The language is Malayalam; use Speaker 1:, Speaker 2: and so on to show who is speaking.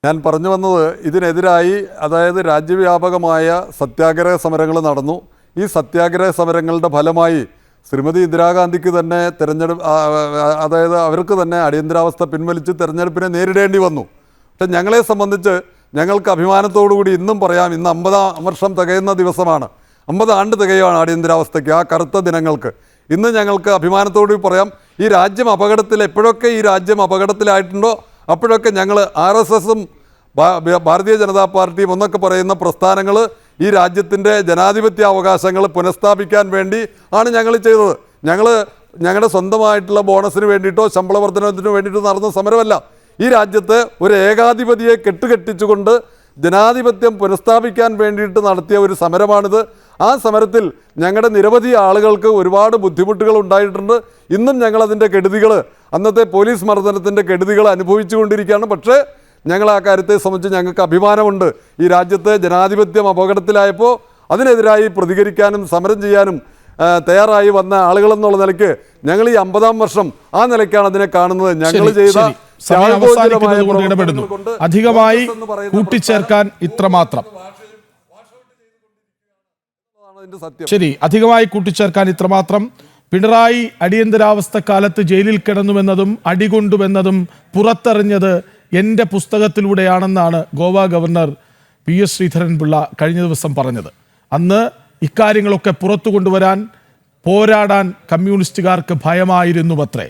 Speaker 1: ഞാൻ പറഞ്ഞു വന്നത് ഇതിനെതിരായി അതായത് രാജ്യവ്യാപകമായ സത്യാഗ്രഹ സമരങ്ങൾ നടന്നു. ഈ സത്യാഗ്രഹ സമരങ്ങളുടെ ഫലമായി ശ്രീമതി ഇന്ദിരാഗാന്ധിക്ക് തന്നെ അതായത് അവർക്ക് തന്നെ അടിയന്തരാവസ്ഥ പിൻവലിച്ച് തെരഞ്ഞെടുപ്പിനെ നേരിടേണ്ടി വന്നു. പക്ഷെ ഞങ്ങളെ സംബന്ധിച്ച് ഞങ്ങൾക്ക് അഭിമാനത്തോടുകൂടി ഇന്നും പറയാം, ഇന്ന് 50 വർഷം തികയുന്ന ദിവസമാണ്, 50 ആണ്ട് തികയാണ് അടിയന്തരാവസ്ഥയ്ക്ക്, ആ കറുത്ത ദിനങ്ങൾക്ക്. ഇന്ന് ഞങ്ങൾക്ക് അഭിമാനത്തോടുകൂടി പറയാം, ഈ രാജ്യം എപ്പോഴൊക്കെ ഈ രാജ്യം അപകടത്തിലായിട്ടുണ്ടോ അപ്പോഴൊക്കെ ഞങ്ങൾ RSSും ഭാരതീയ ജനതാ പാർട്ടിയും എന്നൊക്കെ പറയുന്ന പ്രസ്ഥാനങ്ങൾ ഈ രാജ്യത്തിൻ്റെ ജനാധിപത്യ അവകാശങ്ങൾ പുനഃസ്ഥാപിക്കാൻ വേണ്ടി ആണ് ഞങ്ങൾ ചെയ്തത്. ഞങ്ങളുടെ സ്വന്തമായിട്ടുള്ള ബോണസിന് വേണ്ടിയിട്ടോ ശമ്പള വർധനത്തിന് വേണ്ടിയിട്ടോ നടന്ന സമരമല്ല. ഈ രാജ്യത്ത് ഒരു ഏകാധിപതിയെ കെട്ടുകെട്ടിച്ചുകൊണ്ട് ജനാധിപത്യം പുനഃസ്ഥാപിക്കാൻ വേണ്ടിയിട്ട് നടത്തിയ ഒരു സമരമാണിത്. ആ സമരത്തിൽ ഞങ്ങളുടെ നിരവധി ആളുകൾക്ക് ഒരുപാട് ബുദ്ധിമുട്ടുകൾ ഉണ്ടായിട്ടുണ്ട്. ഇന്നും ഞങ്ങളതിൻ്റെ കെടുതികൾ, അന്നത്തെ പോലീസ് മർദ്ദനത്തിൻ്റെ കെടുതികൾ അനുഭവിച്ചു കൊണ്ടിരിക്കുകയാണ്. പക്ഷേ ഞങ്ങൾ ആ കാര്യത്തെ സംബന്ധിച്ച് ഞങ്ങൾക്ക് അഭിമാനമുണ്ട്. ഈ രാജ്യത്ത് ജനാധിപത്യം അപകടത്തിലായപ്പോൾ അതിനെതിരായി പ്രതികരിക്കാനും സമരം ചെയ്യാനും തയ്യാറായി വന്ന ആളുകളെന്നുള്ള നിലയ്ക്ക് ഞങ്ങൾ ഈ 50-ാം വർഷം ആ നിലയ്ക്കാണ് അതിനെ കാണുന്നത്. ഞങ്ങൾ ചെയ്ത
Speaker 2: അധികമായി കൂട്ടിച്ചേർക്കാൻ ഇത്രമാത്രം അധികമായി കൂട്ടിച്ചേർക്കാൻ ഇത്രമാത്രം പിണറായി അടിയന്തരാവസ്ഥ കാലത്ത് ജയിലിൽ കിടന്നുവെന്നതും അടികൊണ്ടുവെന്നതും പുറത്തെറിഞ്ഞത് എൻ്റെ പുസ്തകത്തിലൂടെയാണെന്നാണ് ഗോവ ഗവർണർ PS ശ്രീധരൻപിള്ള കഴിഞ്ഞ ദിവസം പറഞ്ഞത്. അന്ന് ഇക്കാര്യങ്ങളൊക്കെ പുറത്തു കൊണ്ടുവരാൻ പോരാടാൻ കമ്മ്യൂണിസ്റ്റുകാർക്ക് ഭയമായിരുന്നുവത്രേ.